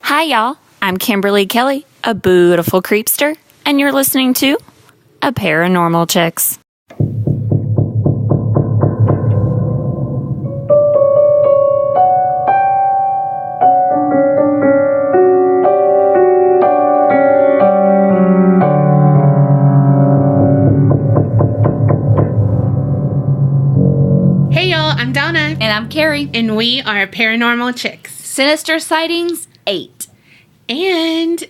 Hi, y'all. I'm Kimberly Kelly, a beautiful creepster, and you're listening to A Paranormal Chicks. Hey, y'all. I'm Donna. And I'm Carrie. And we are Paranormal Chicks. Sinister Sightings 8. And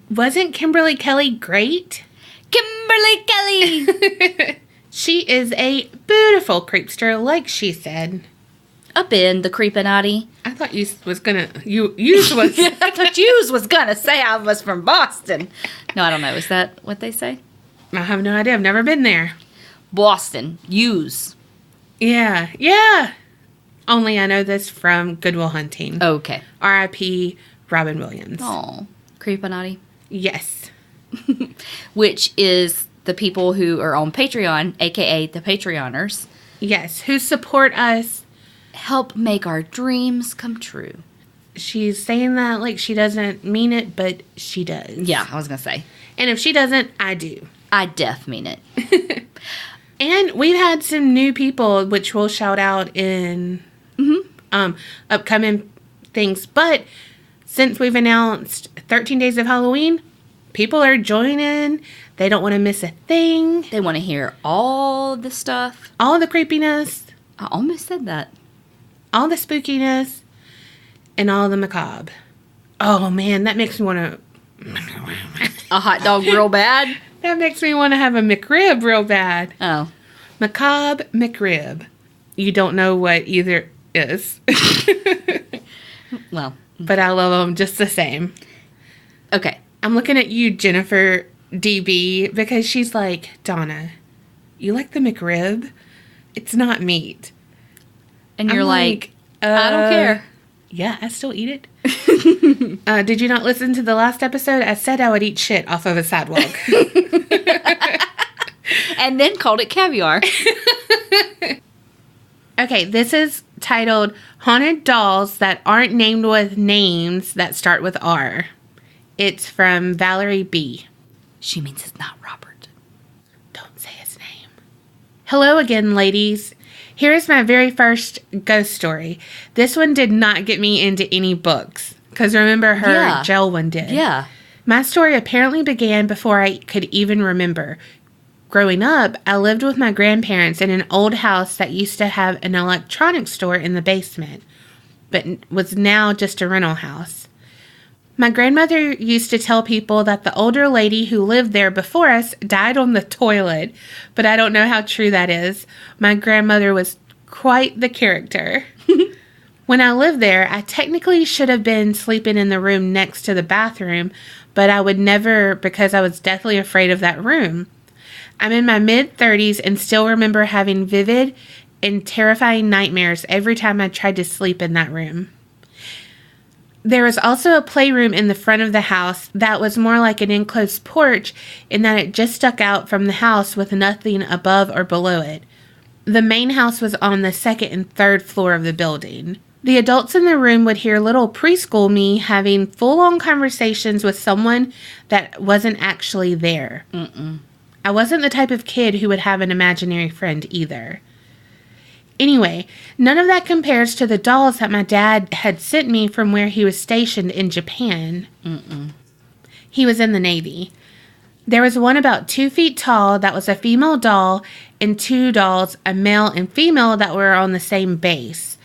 wasn't Kimberly Kelly great? Kimberly Kelly! She is a beautiful creepster, like she said. Up in the creepinati. I thought you was gonna... Yous was... I thought you was gonna say I was from Boston. No, I don't know. Is that what they say? I have no idea. I've never been there. Boston. Yous. Yeah. Only I know this from Good Will Hunting. Okay. R.I.P. Robin Williams. Oh, creepinati. Yes. Which is the people who are on Patreon, a.k.a. the Patreoners. Yes, who support us. Help make our dreams come true. She's saying that like she doesn't mean it, but she does. Yeah, I was going to say. And if she doesn't, I do. I def mean it. And we've had some new people, which we'll shout out in upcoming things. But since we've announced 13 Days of Halloween, people are joining. They don't want to miss a thing. They want to hear all the stuff. All the creepiness. I almost said that. All the spookiness. And all the macabre. Oh, man, that makes me want to... A hot dog real bad? That makes me want to have a McRib real bad. Oh. Macabre McRib. You don't know what either is. Well. But I love them just the same. Okay. I'm looking at you, Jennifer DB, because she's like, Donna, you like the McRib? It's not meat. And you're like, I don't care. Yeah, I still eat it. Did you not listen to the last episode? I said I would eat shit off of a sidewalk. And then called it caviar. Okay, this is titled Haunted Dolls That Aren't Named with Names That Start with R. It's from Valerie B. She means it's not Robert. Don't say his name. Hello again, ladies. Here is my very first ghost story. This one did not get me into any books. Because remember her jail one did. Yeah. My story apparently began before I could even remember. Growing up, I lived with my grandparents in an old house that used to have an electronics store in the basement, but was now just a rental house. My grandmother used to tell people that the older lady who lived there before us died on the toilet, but I don't know how true that is. My grandmother was quite the character. When I lived there, I technically should have been sleeping in the room next to the bathroom, but I would never because I was deathly afraid of that room. I'm in my mid-30s and still remember having vivid and terrifying nightmares every time I tried to sleep in that room. There was also a playroom in the front of the house that was more like an enclosed porch in that it just stuck out from the house with nothing above or below it. The main house was on the second and third floor of the building. The adults in the room would hear little preschool me having full-on conversations with someone that wasn't actually there. I wasn't the type of kid who would have an imaginary friend either. Anyway, none of that compares to the dolls that my dad had sent me from where he was stationed in Japan. He was in the Navy. There was one about 2 feet tall that was a female doll and 2 dolls, a male and female, that were on the same base,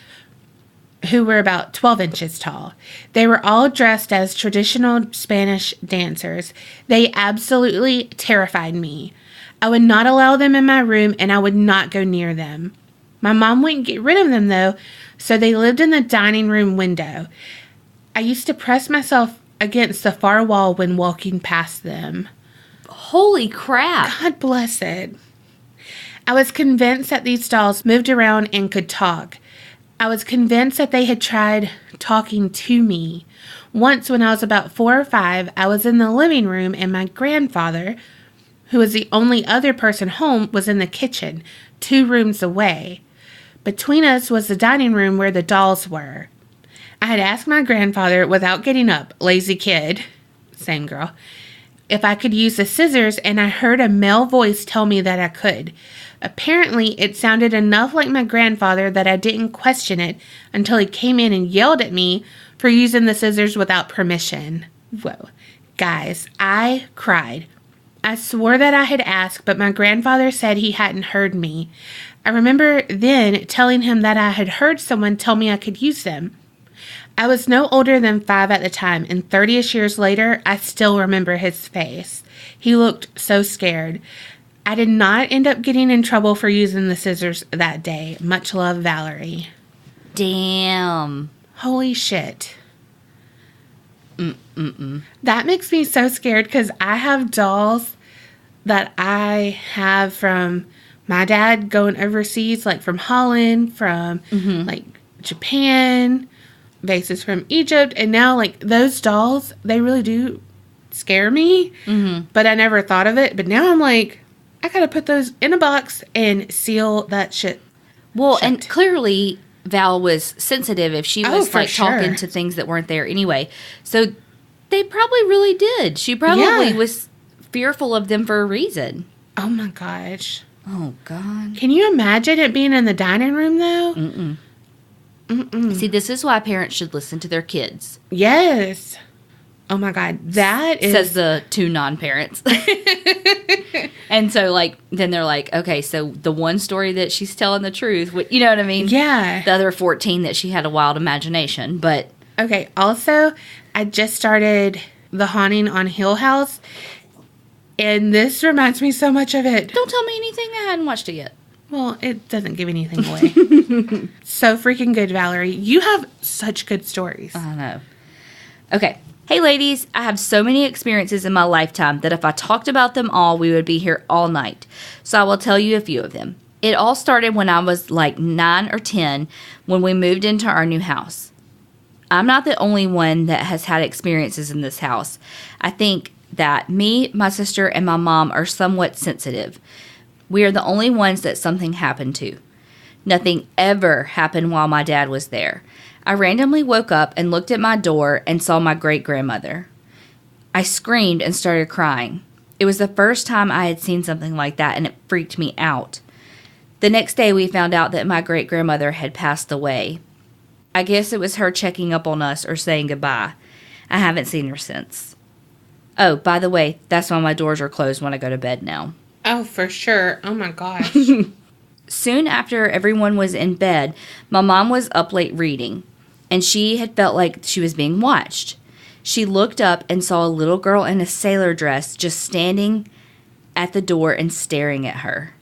who were about 12 inches tall. They were all dressed as traditional Spanish dancers. They absolutely terrified me. I would not allow them in my room, and I would not go near them. My mom wouldn't get rid of them, though, so they lived in the dining room window. I used to press myself against the far wall when walking past them. Holy crap. God bless it. I was convinced that these dolls moved around and could talk. I was convinced that they had tried talking to me. Once when I was about 4 or 5, I was in the living room and my grandfather, who was the only other person home, was in the kitchen, 2 rooms away. Between us was the dining room where the dolls were. I had asked my grandfather without getting up, lazy kid, same girl, if I could use the scissors, and I heard a male voice tell me that I could. Apparently, it sounded enough like my grandfather that I didn't question it until he came in and yelled at me for using the scissors without permission. Whoa. Guys, I cried. I swore that I had asked, but my grandfather said he hadn't heard me. I remember then telling him that I had heard someone tell me I could use them. I was no older than 5 at the time, and 30-ish years later, I still remember his face. He looked so scared. I did not end up getting in trouble for using the scissors that day. Much love, Valerie. Damn. Holy shit. That makes me so scared because I have dolls that I have from my dad going overseas, like from Holland, from like Japan, vases from Egypt, and now like those dolls, they really do scare me, but I never thought of it. But now I'm like, I gotta put those in a box and seal that shit. Well, and clearly Val was sensitive if she was like talking to things that weren't there anyway. So they probably really did. She probably was fearful of them for a reason. Oh my gosh. Oh God. Can you imagine it being in the dining room though? See, this is why parents should listen to their kids. Yes. Oh my God. That is... Says the 2 non-parents. And so, like, then they're like, okay, so the one story that she's telling the truth, you know what I mean? Yeah. The other 14 that she had a wild imagination, but... Okay, also, I just started The Haunting on Hill House, and this reminds me so much of it. Don't tell me anything. I hadn't watched it yet. Well, it doesn't give anything away. So freaking good, Valerie. You have such good stories. I know. Okay. Hey, ladies, I have so many experiences in my lifetime that if I talked about them all, we would be here all night. So I will tell you a few of them. It all started when I was like 9 or 10 when we moved into our new house. I'm not the only one that has had experiences in this house. I think that me, my sister, and my mom are somewhat sensitive. We are the only ones that something happened to. Nothing ever happened while my dad was there. I randomly woke up and looked at my door and saw my great-grandmother. I screamed and started crying. It was the first time I had seen something like that, and it freaked me out. The next day, we found out that my great-grandmother had passed away. I guess it was her checking up on us or saying goodbye. I haven't seen her since. Oh, by the way, that's why my doors are closed when I go to bed now. Oh, for sure. Oh, my gosh. Soon after everyone was in bed, my mom was up late reading, and she had felt like she was being watched. She looked up and saw a little girl in a sailor dress just standing at the door and staring at her.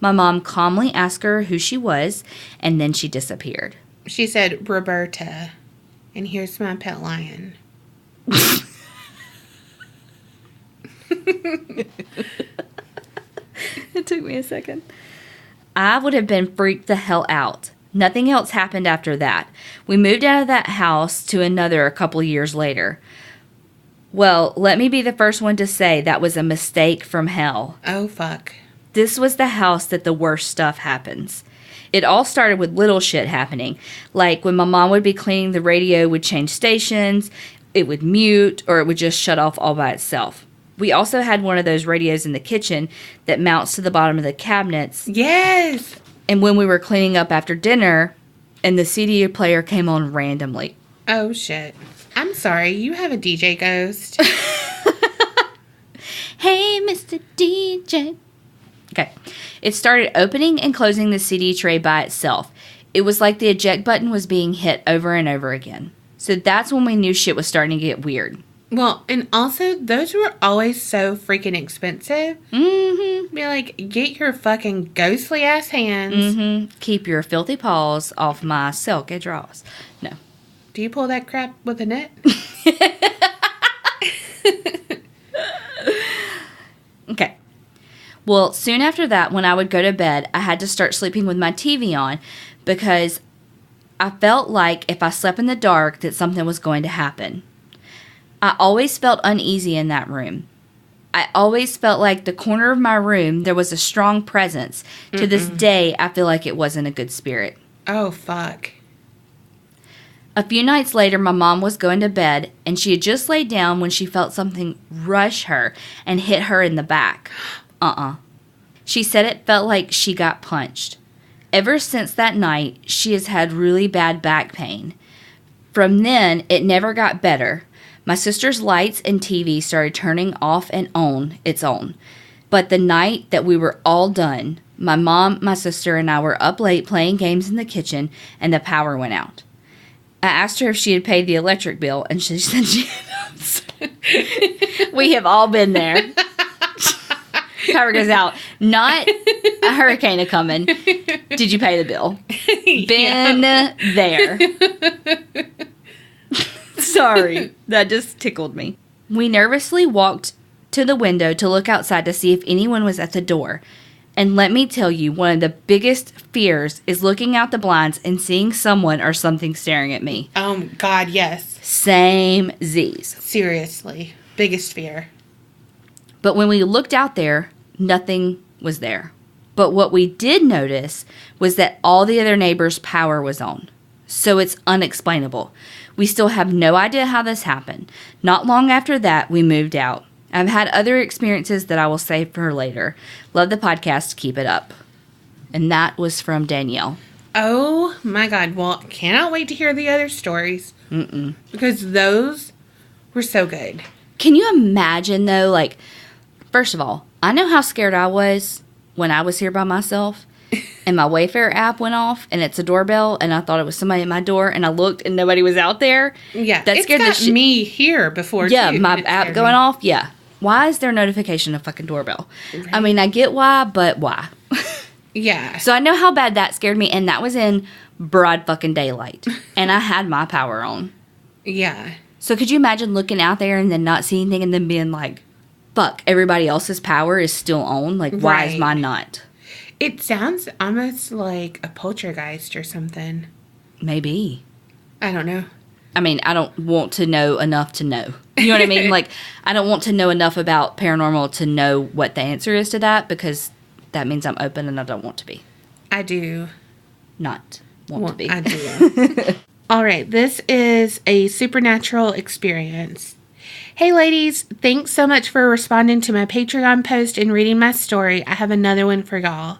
My mom calmly asked her who she was, and then she disappeared. She said, Roberta, and here's my pet lion. It took me a second. I would have been freaked the hell out. Nothing else happened after that. We moved out of that house to another a couple years later. Well, let me be the first one to say that was a mistake from hell. Oh, fuck. This was the house that the worst stuff happens. It all started with little shit happening. Like when my mom would be cleaning, the radio would change stations, it would mute, or it would just shut off all by itself. We also had one of those radios in the kitchen that mounts to the bottom of the cabinets. Yes! And when we were cleaning up after dinner, and the CD player came on randomly. Oh, shit. I'm sorry, you have a DJ ghost. Hey, Mr. DJ. Okay. It started opening and closing the CD tray by itself. It was like the eject button was being hit over and over again. So that's when we knew shit was starting to get weird. Well, and also, those were always so freaking expensive. Mm-hmm. Be like, get your fucking ghostly ass hands. Mm-hmm. Keep your filthy paws off my silky drawers. No. Do you pull that crap with a net? Okay. Well, soon after that, when I would go to bed, I had to start sleeping with my TV on because I felt like if I slept in the dark that something was going to happen. I always felt uneasy in that room. I always felt like the corner of my room, there was a strong presence. To this day, I feel like it wasn't a good spirit. Oh, fuck. A few nights later, my mom was going to bed, and she had just laid down when she felt something rush her and hit her in the back. She said it felt like she got punched. Ever since that night, she has had really bad back pain. From then, it never got better. My sister's lights and TV started turning off and on its own. But the night that we were all done, my mom, my sister, and I were up late playing games in the kitchen, and the power went out. I asked her if she had paid the electric bill, and she said she had. We have all been there. Power goes out. Not a hurricane a-coming. Did you pay the bill? Been there. Sorry. That just tickled me. We nervously walked to the window to look outside to see if anyone was at the door. And let me tell you, one of the biggest fears is looking out the blinds and seeing someone or something staring at me. Oh, God, yes. Same Z's. Seriously. Biggest fear. But when we looked out there, nothing was there. But what we did notice was that all the other neighbors' power was on. So it's unexplainable. We still have no idea how this happened. Not long after that, we moved out. I've had other experiences that I will save for later. Love the podcast. Keep it up. And that was from Danielle. Oh, my God. Well, cannot wait to hear the other stories. Because those were so good. Can you imagine, though, like, first of all, I know how scared I was when I was here by myself. And my Wayfair app went off, and it's a doorbell, and I thought it was somebody at my door, and I looked, and nobody was out there. Yeah, that scared it's got me here before, yeah, too. my app going off, yeah. Why is there a notification of fucking doorbell? Right. I mean, I get why, but why? Yeah. So I know how bad that scared me, and that was in broad fucking daylight, and I had my power on. Yeah. So could you imagine looking out there and then not seeing anything and then being like, fuck, everybody else's power is still on? Like, why is mine not? It sounds almost like a poltergeist or something. Maybe. I don't know. I mean, I don't want to know enough to know. You know what I mean? Like, I don't want to know enough about paranormal to know what the answer is to that, because that means I'm open and I don't want to be. I do. Not want to be. I do. All right. This is a supernatural experience. Hey, ladies. Thanks so much for responding to my Patreon post and reading my story. I have another one for y'all.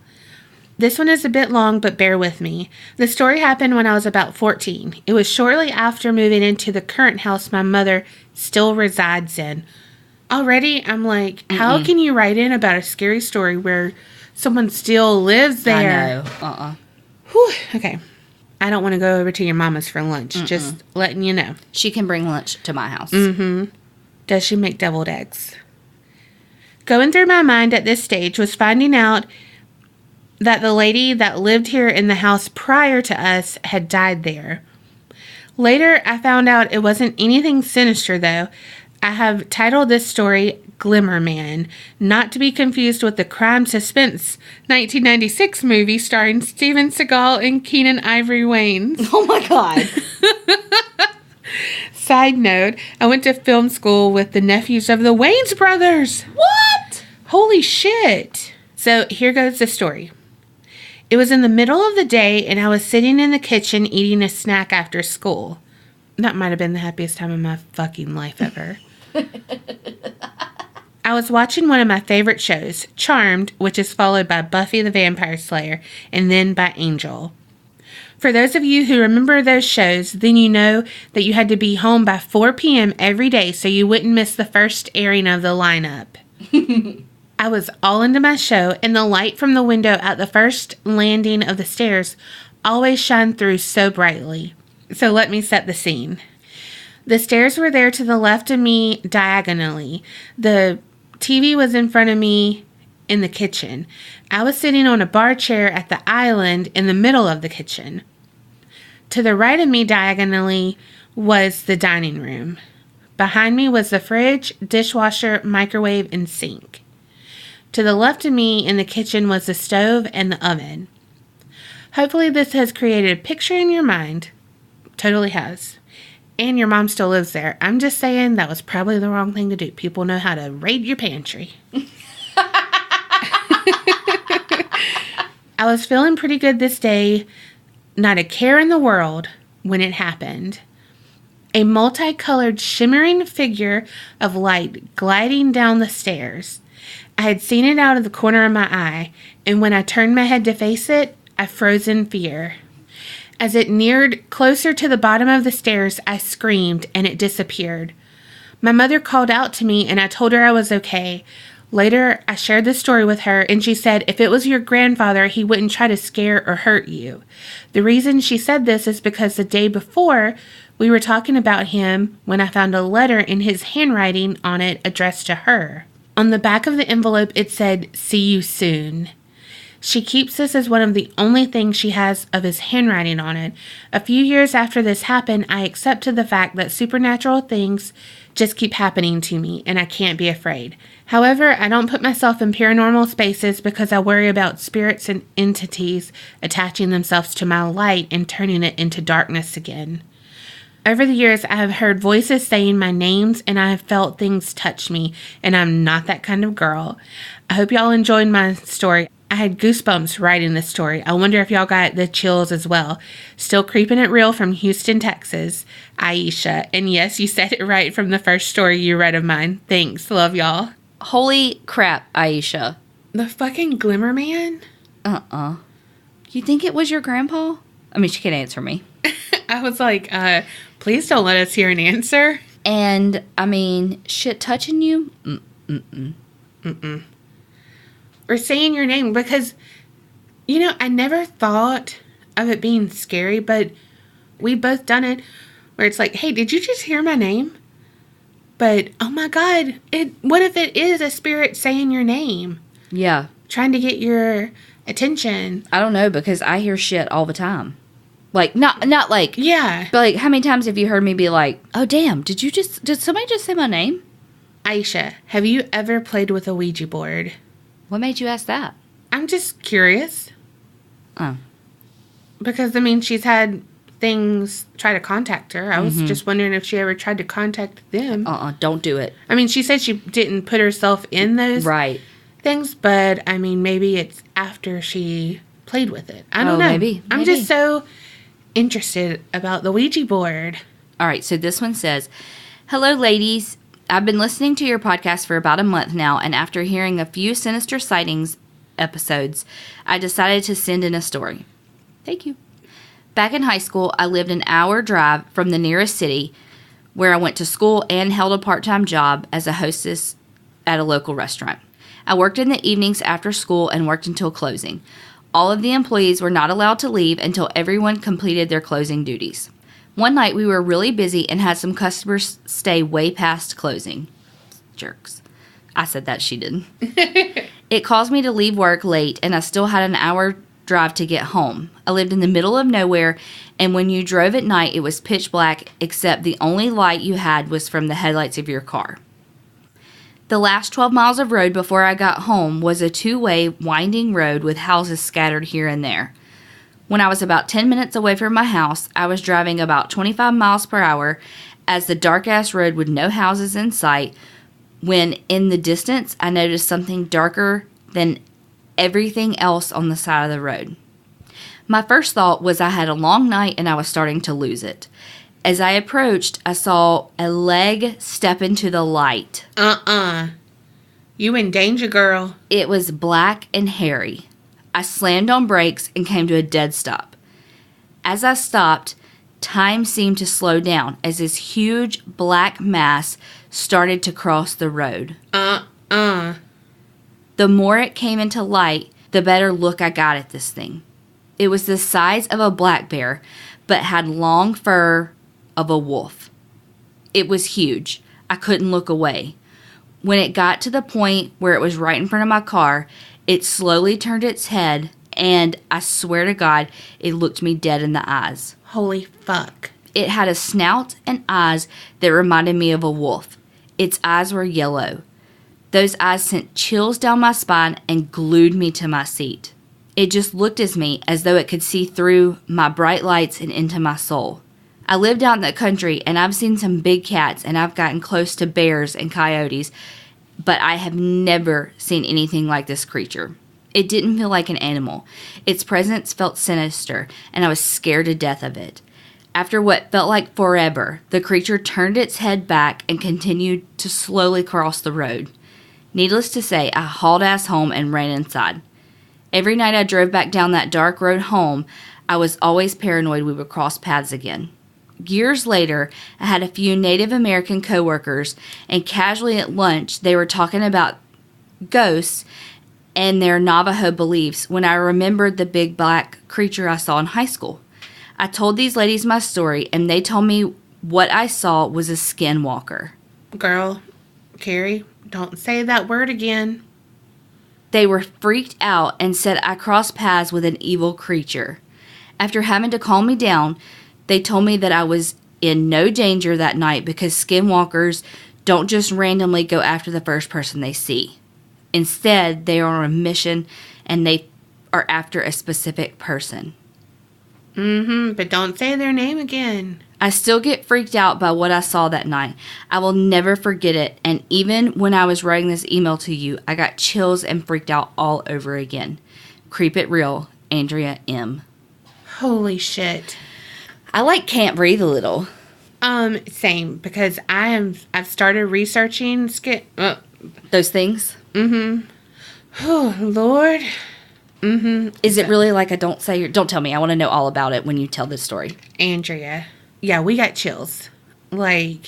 This one is a bit long, but bear with me. The story happened when I was about 14. It was shortly after moving into the current house my mother still resides in. Already, I'm like, how can you write in about a scary story where someone still lives there? I know. Whew. Okay. I don't want to go over to your mama's for lunch. Just letting you know. She can bring lunch to my house. Does she make deviled eggs? Going through my mind at this stage was finding out that the lady that lived here in the house prior to us had died there. Later, I found out it wasn't anything sinister, though. I have titled this story Glimmer Man, not to be confused with the crime suspense 1996 movie starring Steven Seagal and Keenen Ivory Wayans. Oh my God. Side note, I went to film school with the nephews of the Wayans brothers. What? Holy shit. So here goes the story. It was in the middle of the day, and I was sitting in the kitchen eating a snack after school. That might have been the happiest time of my fucking life ever. I was watching one of my favorite shows, Charmed, which is followed by Buffy the Vampire Slayer, and then by Angel. For those of you who remember those shows, then you know that you had to be home by 4 p.m. every day so you wouldn't miss the first airing of the lineup. I was all into my show, and the light from the window at the first landing of the stairs always shined through so brightly. So let me set the scene. The stairs were there to the left of me diagonally. The TV was in front of me in the kitchen. I was sitting on a bar chair at the island in the middle of the kitchen. To the right of me diagonally was the dining room. Behind me was the fridge, dishwasher, microwave, and sink. To the left of me in the kitchen was the stove and the oven. Hopefully this has created a picture in your mind. Totally has. And your mom still lives there. I'm just saying that was probably the wrong thing to do. People know how to raid your pantry. I was feeling pretty good this day. Not a care in the world. when it happened. A multicolored, shimmering figure of light gliding down the stairs. I had seen it out of the corner of my eye, and when I turned my head to face it, I froze in fear. As it neared closer to the bottom of the stairs, I screamed, and it disappeared. My mother called out to me, and I told her I was okay. Later, I shared the story with her, and she said if it was your grandfather, he wouldn't try to scare or hurt you. The reason she said this is because the day before, we were talking about him when I found a letter in his handwriting on it addressed to her. On the back of the envelope, it said, "See you soon." She keeps this as one of the only things she has of his handwriting on it. A few years after this happened, I accepted the fact that supernatural things just keep happening to me, and I can't be afraid. However, I don't put myself in paranormal spaces because I worry about spirits and entities attaching themselves to my light and turning it into darkness again. Over the years, I have heard voices saying my names, and I have felt things touch me, and I'm not that kind of girl. I hope y'all enjoyed my story. I had goosebumps writing this story. I wonder if y'all got the chills as well. Still creeping it real from Houston, Texas, Aisha. And yes, you said it right from the first story you read of mine. Thanks. Love y'all. Holy crap, Aisha. The fucking Glimmer Man? You think it was your grandpa? I mean, she can't answer me. I was like, please don't let us hear an answer. And, I mean, shit touching you? Or saying your name, because, you know, I never thought of it being scary, but we both done it where it's like, hey, did you just hear my name? But, oh my God, what if it is a spirit saying your name? Yeah. Trying to get your attention. I don't know, because I hear shit all the time. Like, not like... Yeah. But, like, how many times have you heard me be like, oh, damn, did somebody just say my name? Aisha, have you ever played with a Ouija board? What made you ask that? I'm just curious. Oh. Because, I mean, she's had things try to contact her. I was just wondering if she ever tried to contact them. Don't do it. I mean, she said she didn't put herself in those things, but, I mean, maybe it's after she played with it. I don't know. Maybe. I'm just so interested about the Ouija board. All right, so this one says, hello, ladies. I've been listening to your podcast for about a month now, and after hearing a few Sinister Sightings episodes, I decided to send in a story. Thank you. Back in high school, I lived an hour drive from the nearest city where I went to school and held a part-time job as a hostess at a local restaurant. I worked in the evenings after school and worked until closing. All of the employees were not allowed to leave until everyone completed their closing duties. One night, we were really busy and had some customers stay way past closing. Jerks. I said that, she didn't. It caused me to leave work late, and I still had an hour drive to get home. I lived in the middle of nowhere, and when you drove at night, it was pitch black, except the only light you had was from the headlights of your car. The last 12 miles of road before I got home was a two-way winding road with houses scattered here and there. When I was about 10 minutes away from my house, I was driving about 25 miles per hour as the dark-ass road with no houses in sight, when in the distance I noticed something darker than everything else on the side of the road. My first thought was I had a long night and I was starting to lose it. As I approached, I saw a leg step into the light. You in danger, girl. It was black and hairy. I slammed on brakes and came to a dead stop. As I stopped, time seemed to slow down as this huge black mass started to cross the road. The more it came into light, the better look I got at this thing. It was the size of a black bear, but had long fur of a wolf. It was huge. I couldn't look away. When it got to the point where it was right in front of my car, it slowly turned its head, and I swear to God, it looked me dead in the eyes. Holy fuck. It had a snout and eyes that reminded me of a wolf. Its eyes were yellow. Those eyes sent chills down my spine and glued me to my seat. It just looked at me as though it could see through my bright lights and into my soul. I lived out in the country, and I've seen some big cats, and I've gotten close to bears and coyotes, but I have never seen anything like this creature. It didn't feel like an animal. Its presence felt sinister, and I was scared to death of it. After what felt like forever, the creature turned its head back and continued to slowly cross the road. Needless to say, I hauled ass home and ran inside. Every night I drove back down that dark road home, I was always paranoid we would cross paths again. Years later, I had a few Native American coworkers, and casually at lunch, they were talking about ghosts and their Navajo beliefs when I remembered the big black creature I saw in high school. I told these ladies my story, and they told me what I saw was a skinwalker. Girl, Carrie, don't say that word again. They were freaked out and said I crossed paths with an evil creature. After having to calm me down, they told me that I was in no danger that night because skinwalkers don't just randomly go after the first person they see. Instead, they are on a mission and they are after a specific person. But don't say their name again. I still get freaked out by what I saw that night. I will never forget it, and even when I was writing this email to you, I got chills and freaked out all over again. Creep it real, Andrea M. Holy shit. I can't breathe a little. Same, because I've started researching Those things? Oh, Lord. Is it really like a don't tell me. I want to know all about it when you tell this story. Andrea. Yeah, we got chills. My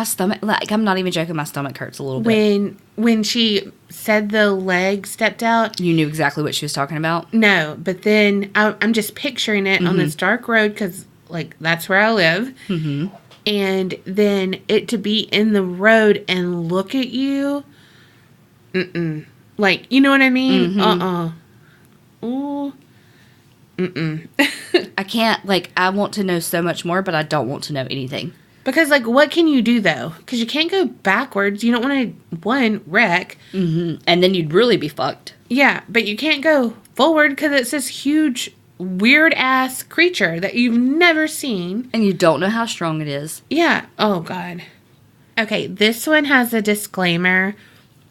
stomach, I'm not even joking, my stomach hurts a little bit. When she said the leg stepped out. You knew exactly what she was talking about? No, but then I'm just picturing it on this dark road because, that's where I live. Mm-hmm. And then it to be in the road and look at you. You know what I mean? Mm-hmm. Ooh. I can't, I want to know so much more, but I don't want to know anything. Because, what can you do, though? Because you can't go backwards. You don't want to, wreck. Mm-hmm. And then you'd really be fucked. Yeah, but you can't go forward because it's this huge, weird-ass creature that you've never seen. And you don't know how strong it is. Yeah. Oh, God. Okay, this one has a disclaimer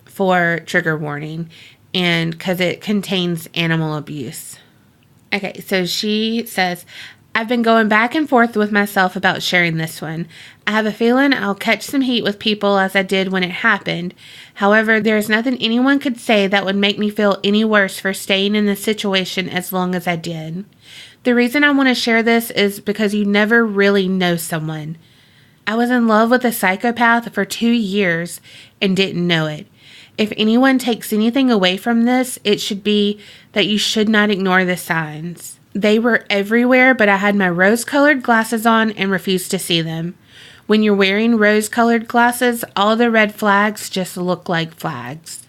for trigger warning, and because it contains animal abuse. Okay, so she says, I've been going back and forth with myself about sharing this one. I have a feeling I'll catch some heat with people as I did when it happened. However, there's nothing anyone could say that would make me feel any worse for staying in the situation as long as I did. The reason I want to share this is because you never really know someone. I was in love with a psychopath for 2 years and didn't know it. If anyone takes anything away from this, it should be that you should not ignore the signs. They were everywhere, but I had my rose-colored glasses on and refused to see them. When you're wearing rose-colored glasses, all the red flags just look like flags.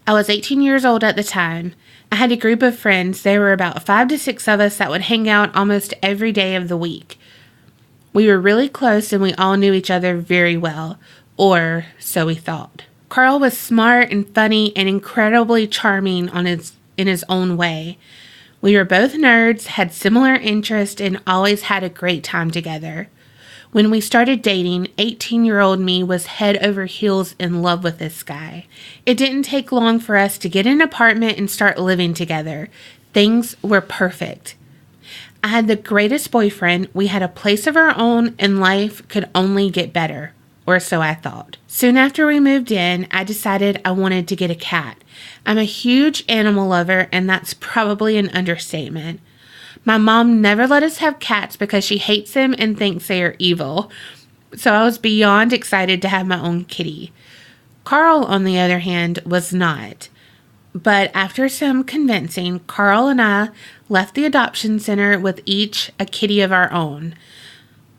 I was 18 years old at the time. I had a group of friends. There were about 5 to 6 of us that would hang out almost every day of the week. We were really close and we all knew each other very well, or so we thought. Carl was smart and funny and incredibly charming in his own way. We were both nerds, had similar interests, and always had a great time together. When we started dating, 18-year-old me was head over heels in love with this guy. It didn't take long for us to get an apartment and start living together. Things were perfect. I had the greatest boyfriend, we had a place of our own, and life could only get better. Or so I thought. Soon after we moved in, I decided I wanted to get a cat. I'm a huge animal lover, and that's probably an understatement. My mom never let us have cats because she hates them and thinks they are evil. So I was beyond excited to have my own kitty. Carl, on the other hand, was not. But after some convincing, Carl and I left the adoption center with each a kitty of our own.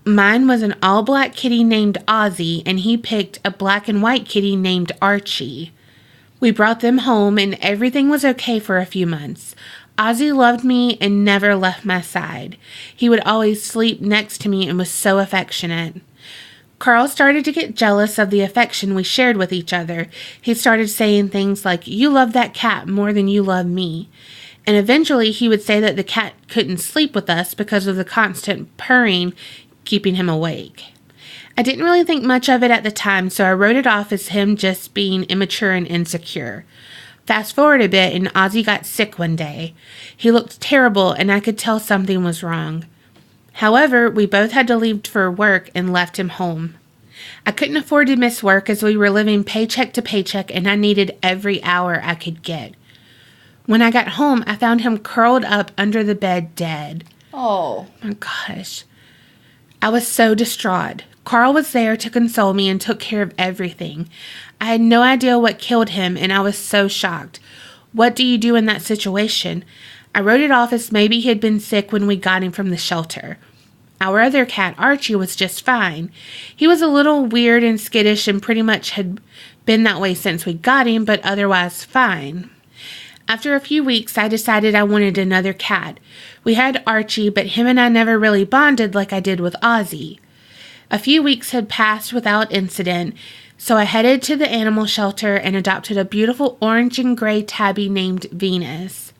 Mine was an all-black kitty named Ozzy, and he picked a black and white kitty named Archie. We brought them home, and everything was okay for a few months. Ozzy loved me and never left my side. He would always sleep next to me and was so affectionate. Carl started to get jealous of the affection we shared with each other. He started saying things like, "You love that cat more than you love me." And eventually he would say that the cat couldn't sleep with us because of the constant purring keeping him awake. I didn't really think much of it at the time, so I wrote it off as him just being immature and insecure. Fast forward a bit, and Ozzy got sick one day. He looked terrible, and I could tell something was wrong. However, we both had to leave for work and left him home. I couldn't afford to miss work as we were living paycheck to paycheck and I needed every hour I could get. When I got home, I found him curled up under the bed dead. Oh. My gosh. I was so distraught. Carl was there to console me and took care of everything. I had no idea what killed him and I was so shocked. What do you do in that situation? I wrote it off as maybe he had been sick when we got him from the shelter. Our other cat, Archie, was just fine. He was a little weird and skittish and pretty much had been that way since we got him, but otherwise fine. After a few weeks, I decided I wanted another cat. We had Archie, but him and I never really bonded like I did with Ozzy. A few weeks had passed without incident, so I headed to the animal shelter and adopted a beautiful orange and gray tabby named Venus.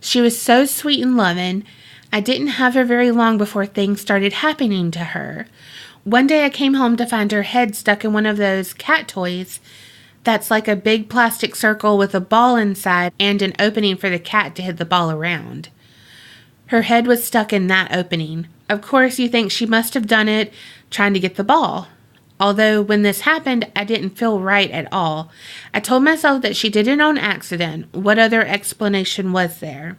She was so sweet and loving. I didn't have her very long before things started happening to her. One day I came home to find her head stuck in one of those cat toys that's like a big plastic circle with a ball inside and an opening for the cat to hit the ball around. Her head was stuck in that opening. Of course, you think she must have done it trying to get the ball. Although when this happened, I didn't feel right at all. I told myself that she did it on accident. What other explanation was there?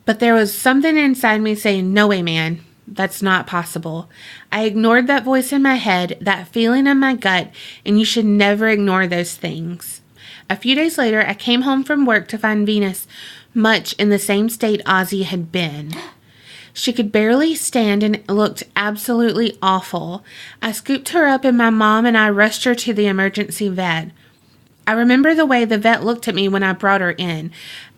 But there was something inside me saying, no way, man, that's not possible. I ignored that voice in my head, that feeling in my gut, and you should never ignore those things. A few days later, I came home from work to find Venus much in the same state Ozzy had been. She could barely stand and looked absolutely awful. I scooped her up and my mom and I rushed her to the emergency vet. I remember the way the vet looked at me when I brought her in.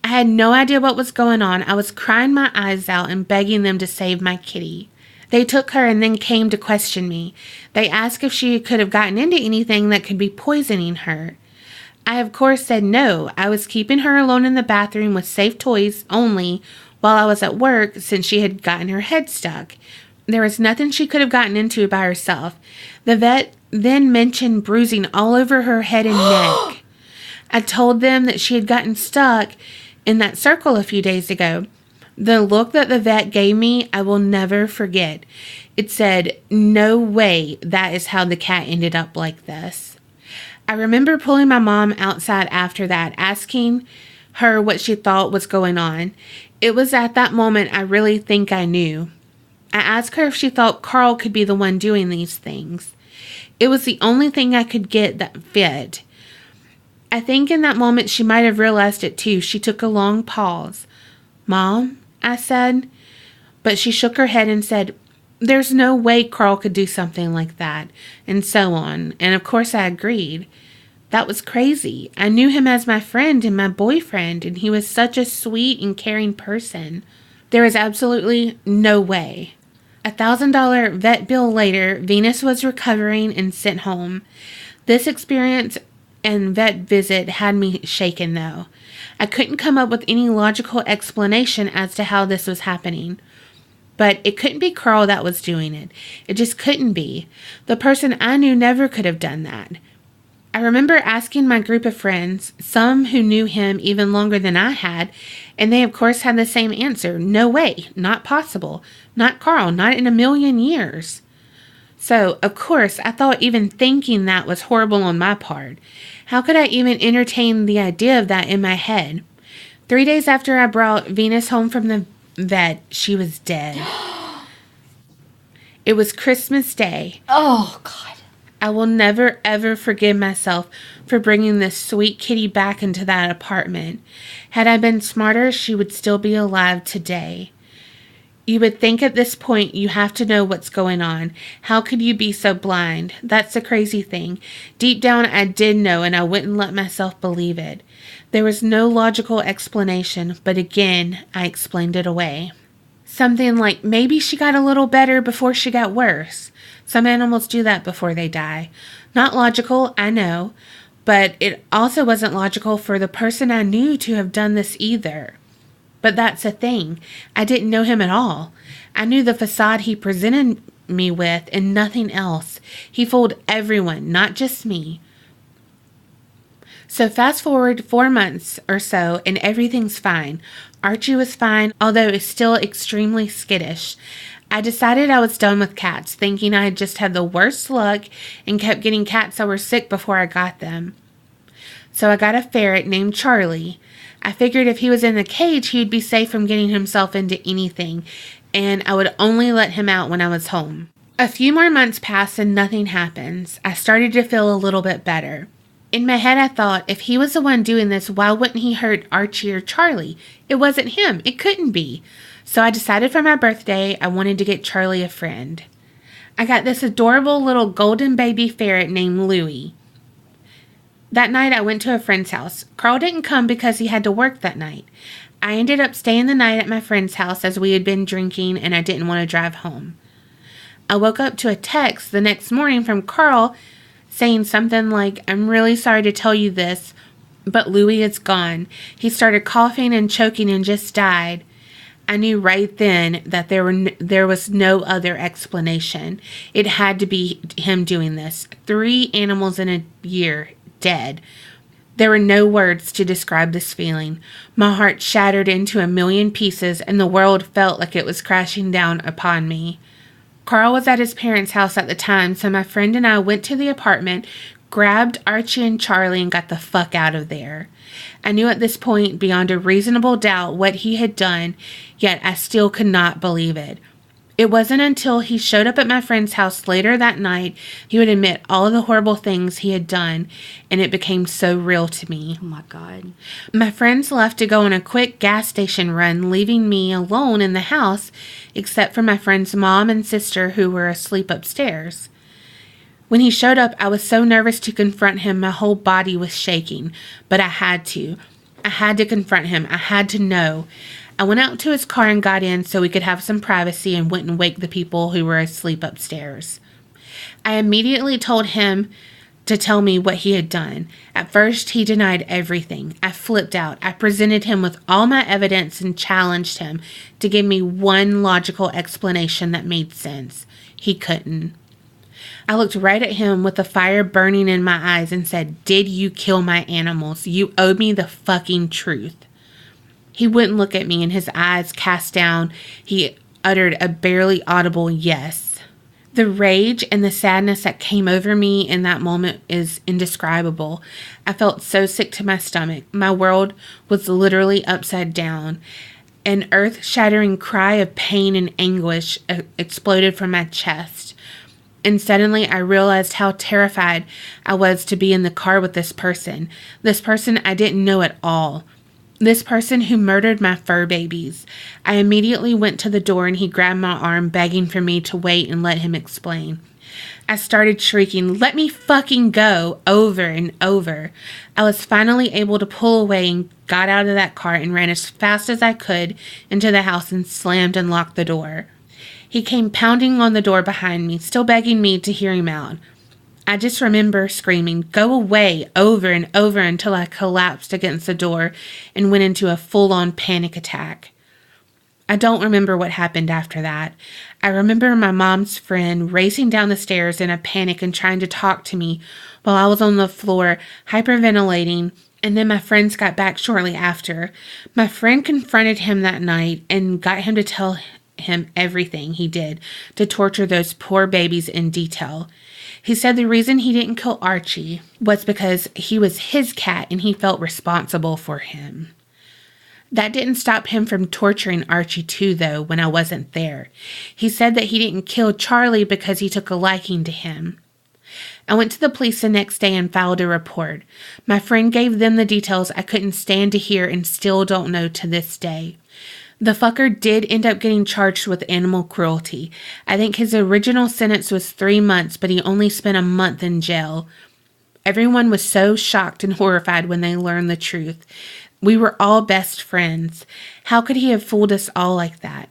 I had no idea what was going on. I was crying my eyes out and begging them to save my kitty. They took her and then came to question me. They asked if she could have gotten into anything that could be poisoning her. I, of course, said no. I was keeping her alone in the bathroom with safe toys only while I was at work since she had gotten her head stuck. There was nothing she could have gotten into by herself. The vet then mentioned bruising all over her head and neck. I told them that she had gotten stuck in that circle a few days ago. The look that the vet gave me, I will never forget. It said, no way that is how the cat ended up like this. I remember pulling my mom outside after that, asking her what she thought was going on. It was at that moment I really think I knew. I asked her if she thought Carl could be the one doing these things. It was the only thing I could get that fit. I think in that moment she might have realized it too. She took a long pause. Mom, I said, but she shook her head and said, there's no way Carl could do something like that, and so on. And of course I agreed. That was crazy. I knew him as my friend and my boyfriend, and he was such a sweet and caring person. There was absolutely no way. $1,000 vet bill later, Venus was recovering and sent home. This experience and vet visit had me shaken, though. I couldn't come up with any logical explanation as to how this was happening. But it couldn't be Carl that was doing it. It just couldn't be. The person I knew never could have done that. I remember asking my group of friends, some who knew him even longer than I had, and they of course had the same answer. No way, not possible. Not Carl, not in a million years. So, of course, I thought even thinking that was horrible on my part. How could I even entertain the idea of that in my head? 3 days after I brought Venus home from the vet, she was dead. It was Christmas Day. Oh, God. I will never, ever forgive myself for bringing this sweet kitty back into that apartment. Had I been smarter, she would still be alive today. You would think at this point you have to know what's going on. How could you be so blind? That's the crazy thing. Deep down, I did know, and I wouldn't let myself believe it. There was no logical explanation, but again, I explained it away. Something like, maybe she got a little better before she got worse. Some animals do that before they die. Not logical, I know, but it also wasn't logical for the person I knew to have done this either. But that's the thing. I didn't know him at all. I knew the facade he presented me with and nothing else. He fooled everyone, not just me. So fast forward 4 months or so and everything's fine. Archie was fine, although still extremely skittish. I decided I was done with cats, thinking I had just had the worst luck and kept getting cats that were sick before I got them. So I got a ferret named Charlie. I figured if he was in the cage, he'd be safe from getting himself into anything, and I would only let him out when I was home. A few more months passed and nothing happens. I started to feel a little bit better. In my head, I thought, if he was the one doing this, why wouldn't he hurt Archie or Charlie? It wasn't him. It couldn't be. So I decided for my birthday, I wanted to get Charlie a friend. I got this adorable little golden baby ferret named Louie. That night, I went to a friend's house. Carl didn't come because he had to work that night. I ended up staying the night at my friend's house as we had been drinking and I didn't want to drive home. I woke up to a text the next morning from Carl saying something like, "I'm really sorry to tell you this, but Louie is gone. He started coughing and choking and just died." I knew right then that there was no other explanation. It had to be him doing this. 3 animals in a year dead. There were no words to describe this feeling. My heart shattered into a million pieces and the world felt like it was crashing down upon me. Carl was at his parents' house at the time, so my friend and I went to the apartment, grabbed Archie and Charlie, and got the fuck out of there. I knew at this point, beyond a reasonable doubt, what he had done, yet I still could not believe it. It wasn't until he showed up at my friend's house later that night he would admit all of the horrible things he had done, and it became so real to me. Oh my God. My friends left to go on a quick gas station run, leaving me alone in the house, except for my friend's mom and sister who were asleep upstairs. When he showed up, I was so nervous to confront him, my whole body was shaking, but I had to. I had to confront him. I had to know. I went out to his car and got in so we could have some privacy and wouldn't wake the people who were asleep upstairs. I immediately told him to tell me what he had done. At first, he denied everything. I flipped out. I presented him with all my evidence and challenged him to give me one logical explanation that made sense. He couldn't. I looked right at him with the fire burning in my eyes and said, "Did you kill my animals? You owe me the fucking truth." He wouldn't look at me and his eyes cast down. He uttered a barely audible yes. The rage and the sadness that came over me in that moment is indescribable. I felt so sick to my stomach. My world was literally upside down. An earth-shattering cry of pain and anguish exploded from my chest. And suddenly I realized how terrified I was to be in the car with this person I didn't know at all. This person who murdered my fur babies. I immediately went to the door and he grabbed my arm, begging for me to wait and let him explain. I started shrieking, "Let me fucking go," over and over. I was finally able to pull away and got out of that car and ran as fast as I could into the house and slammed and locked the door. He came pounding on the door behind me, still begging me to hear him out. I just remember screaming, "Go away," over and over until I collapsed against the door and went into a full-on panic attack. I don't remember what happened after that. I remember my mom's friend racing down the stairs in a panic and trying to talk to me while I was on the floor hyperventilating, and then my friends got back shortly after. My friend confronted him that night and got him to tell him everything he did to torture those poor babies in detail. He said the reason he didn't kill Archie was because he was his cat and he felt responsible for him. That didn't stop him from torturing Archie too, though, when I wasn't there. He said that he didn't kill Charlie because he took a liking to him. I went to the police the next day and filed a report. My friend gave them the details I couldn't stand to hear and still don't know to this day. The fucker did end up getting charged with animal cruelty. I think his original sentence was 3 months, but he only spent a month in jail. Everyone was so shocked and horrified when they learned the truth. We were all best friends. How could he have fooled us all like that?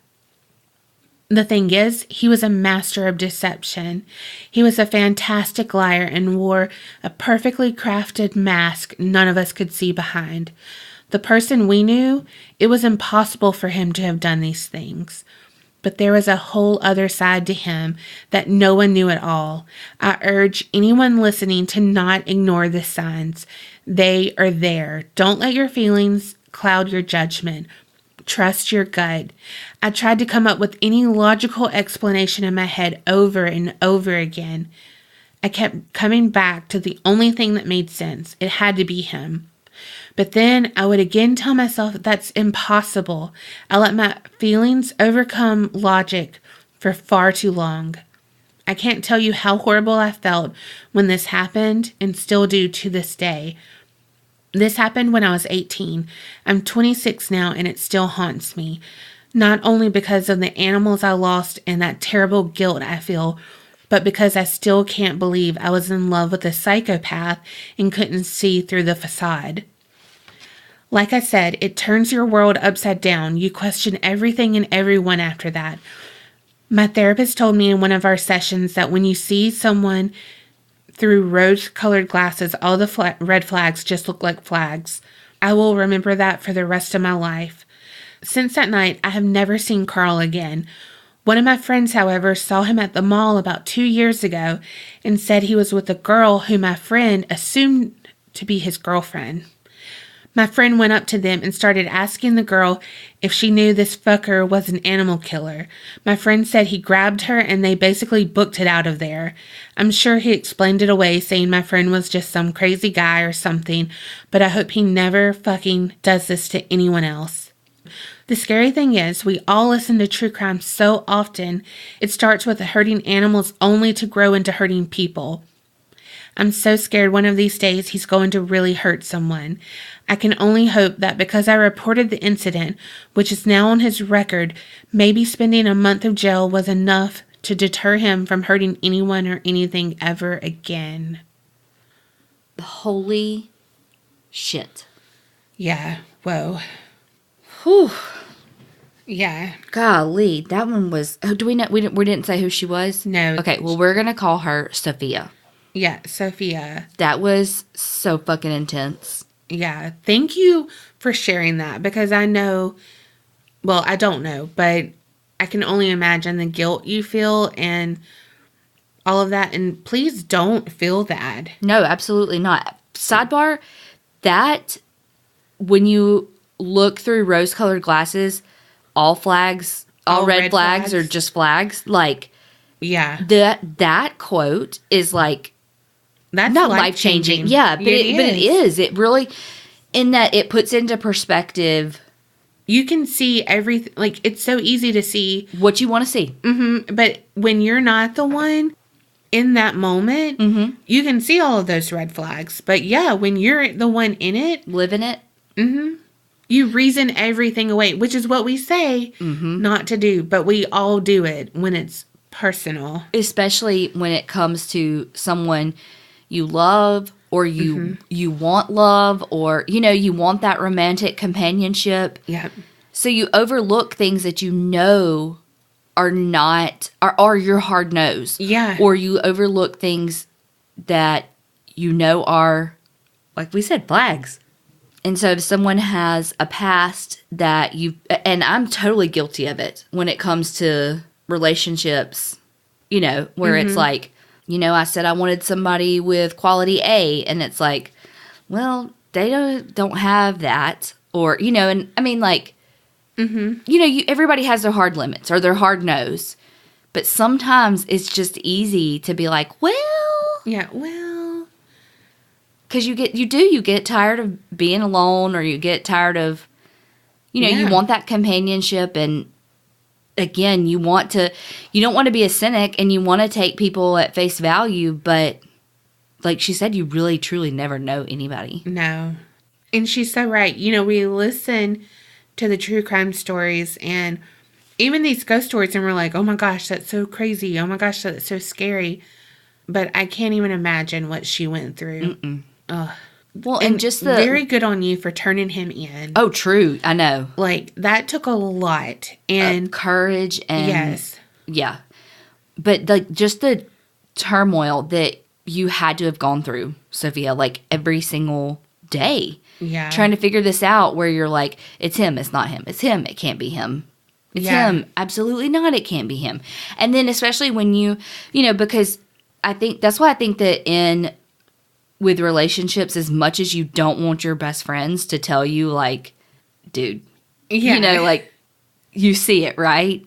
The thing is, he was a master of deception. He was a fantastic liar and wore a perfectly crafted mask none of us could see behind. The person we knew, it was impossible for him to have done these things. But there was a whole other side to him that no one knew at all. I urge anyone listening to not ignore the signs. They are there. Don't let your feelings cloud your judgment. Trust your gut. I tried to come up with any logical explanation in my head over and over again. I kept coming back to the only thing that made sense. It had to be him. But then I would again tell myself that's impossible. I let my feelings overcome logic for far too long. I can't tell you how horrible I felt when this happened, and still do to this day. This happened when I was 18. I'm 26 now, and it still haunts me. Not only because of the animals I lost and that terrible guilt I feel, but because I still can't believe I was in love with a psychopath and couldn't see through the facade. Like I said, it turns your world upside down. You question everything and everyone after that. My therapist told me in one of our sessions that when you see someone through rose-colored glasses, all the red flags just look like flags. I will remember that for the rest of my life. Since that night, I have never seen Carl again. One of my friends, however, saw him at the mall about 2 years ago and said he was with a girl who my friend assumed to be his girlfriend. My friend went up to them and started asking the girl if she knew this fucker was an animal killer. My friend said he grabbed her and they basically booked it out of there. I'm sure he explained it away, saying my friend was just some crazy guy or something, but I hope he never fucking does this to anyone else. The scary thing is, we all listen to true crime so often, it starts with hurting animals only to grow into hurting people. I'm so scared one of these days he's going to really hurt someone. I can only hope that because I reported the incident, which is now on his record, maybe spending a month of jail was enough to deter him from hurting anyone or anything ever again. Holy shit. Yeah, whoa. Whew. Yeah. Golly, that one was... Oh, do we know? We didn't say who she was? No. Okay, well, we're going to call her Sophia. Yeah, Sophia. That was so fucking intense. Yeah, thank you for sharing that, because I know, well, I don't know, but I can only imagine the guilt you feel and all of that, and please don't feel that. No, absolutely not. Sidebar, that, when you look through rose-colored glasses, all flags, all red flags are just flags, like, yeah, that quote is like, that's not life-changing. Yeah, but it is. It really, in that it puts into perspective. You can see everything. Like, it's so easy to see what you want to see. Mm-hmm. But when you're not the one in that moment, mm-hmm. you can see all of those red flags. But yeah, when you're the one in it, living it, mm-hmm, you reason everything away, which is what we say mm-hmm. not to do. But we all do it when it's personal. Especially when it comes to someone you love, or you want love, or, you want that romantic companionship. Yeah. So you overlook things that you know are not, are your hard nose. Yeah. Or you overlook things that you know are, like we said, flags. And so if someone has a past that and I'm totally guilty of it when it comes to relationships, where it's like, I said I wanted somebody with quality A, and it's like, well, they don't have that. Or, and I mean, like, mm-hmm. Everybody has their hard limits or their hard nose. But sometimes it's just easy to be like, well. Yeah, well. Because you get tired of being alone, or you get tired of, you want that companionship. And again, you don't want to be a cynic, and you want to take people at face value, but like she said, you really truly never know anybody. No. And she's so right. We listen to the true crime stories and even these ghost stories, and we're like, oh my gosh, that's so crazy. Oh my gosh, that's so scary. But I can't even imagine what she went through. Ugh. Well, and just very good on you for turning him in. Oh, true. I know. Like, that took a lot. And courage and... Yes. Yeah. But, like, just the turmoil that you had to have gone through, Sophia, like, every single day. Yeah. Trying to figure this out, where you're like, it's him, it's not him. It's him, it can't be him. It's him, absolutely not, it can't be him. And then especially when because I think... That's why I think that with relationships, as much as you don't want your best friends to tell you, like, dude, Yeah. You know, like, you see it, right?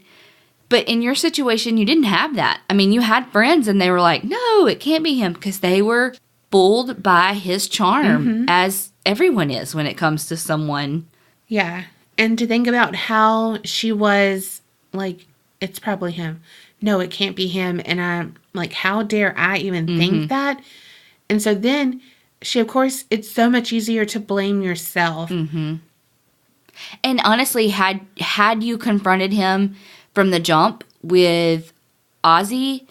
But in your situation, you didn't have that. I mean, you had friends and they were like, no, it can't be him, because they were fooled by his charm, as everyone is when it comes to someone. Yeah. And to think about how she was like, it's probably him. No, it can't be him. And I'm like, how dare I even think that? And so then she, of course, it's so much easier to blame yourself. And honestly, had you confronted him from the jump with Ozzy,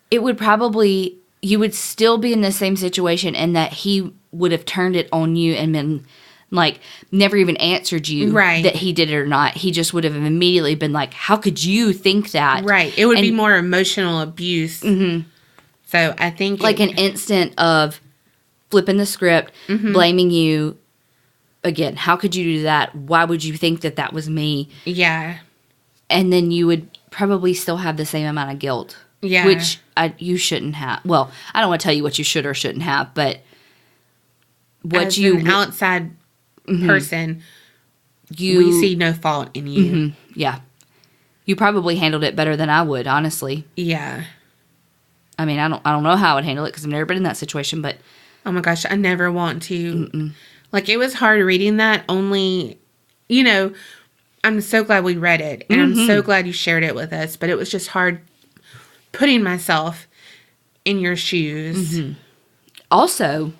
it would probably, you would still be in the same situation, and that he would have turned it on you and been like, never even answered you that he did it or not. He just would have immediately been like, how could you think that? Right. It would be more emotional abuse. So I think like an instant of flipping the script, blaming you. Again, how could you do that? Why would you think that that was me? Yeah. And then you would probably still have the same amount of guilt. Yeah. Which you shouldn't have. Well, I don't want to tell you what you should or shouldn't have, but what as you... an outside person, we see no fault in you. Yeah. You probably handled it better than I would, honestly. Yeah. I mean, I don't know how I would handle it because I've never been in that situation, but... Oh my gosh, I never want to... Like, it was hard reading that, only, you know, I'm so glad we read it, and I'm so glad you shared it with us, but it was just hard putting myself in your shoes. Also,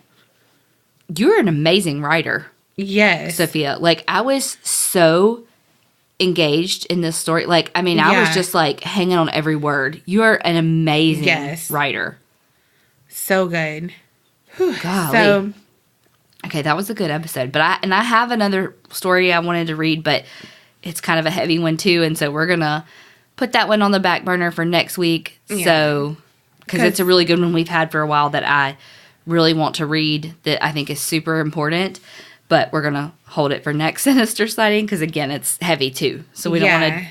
you're an amazing writer. Yes. Sophia. Like, I was so engaged in this story. Like, I mean, I was just, like, hanging on every word. You are an amazing writer. So good. Golly. So... Okay, that was a good episode. But I have another story I wanted to read, but it's kind of a heavy one too, and so we're gonna put that one on the back burner for next week. Yeah. So, because it's a really good one we've had for a while that I really want to read, that I think is super important. But we're gonna hold it for next Sinister sighting, because again, it's heavy too. So we don't want to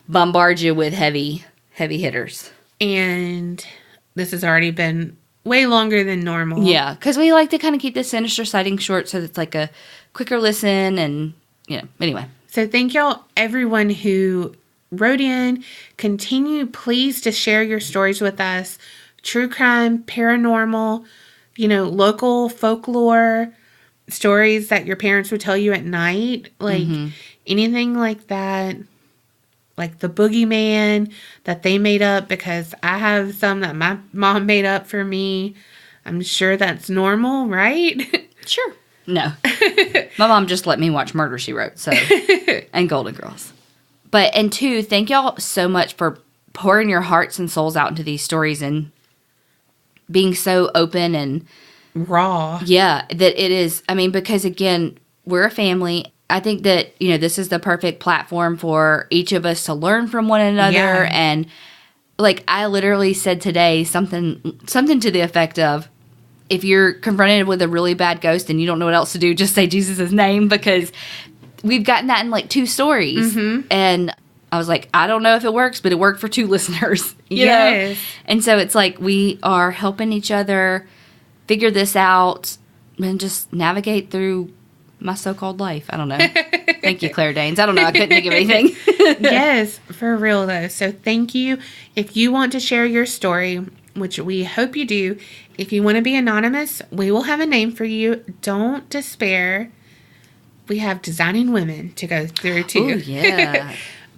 bombard you with heavy hitters. And this has already been way longer than normal. Yeah, because we like to kind of keep the Sinister sighting short, so it's like a quicker listen, and, you know, anyway. So thank y'all, everyone who wrote in. Continue, please, to share your stories with us. True crime, paranormal, you know, local folklore, stories that your parents would tell you at night. Like, anything like that. Like the boogeyman that they made up, because I have some that my mom made up for me. I'm sure that's normal, right? Sure. No. My mom just let me watch Murder, She Wrote, so, and Golden Girls. But, and two, thank y'all so much for pouring your hearts and souls out into these stories and being so open and raw. Yeah, that it is. I mean, because again, we're a family. I think that, you know, this is the perfect platform for each of us to learn from one another. Yeah. And like I literally said today, something to the effect of, if you're confronted with a really bad ghost and you don't know what else to do, just say Jesus' name, because we've gotten that in like 2 stories. And I was like, I don't know if it works, but it worked for 2 listeners. You know? And so it's like we are helping each other figure this out and just navigate through my so-called life. I don't know. Thank you, Claire Danes. I don't know. I couldn't think of anything. Yes, for real though. So thank you. If you want to share your story, which we hope you do, if you want to be anonymous, we will have a name for you. Don't despair. We have Designing Women to go through too. Oh, yeah.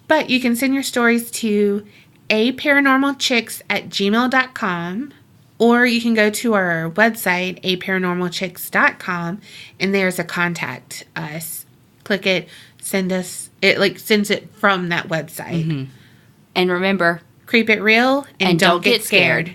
But you can send your stories to aparanormalchicks@gmail.com. Or you can go to our website, aparanormalchicks.com, and there's a contact us. Click it, send us, it like sends it from that website. And remember, keep it real and don't get scared.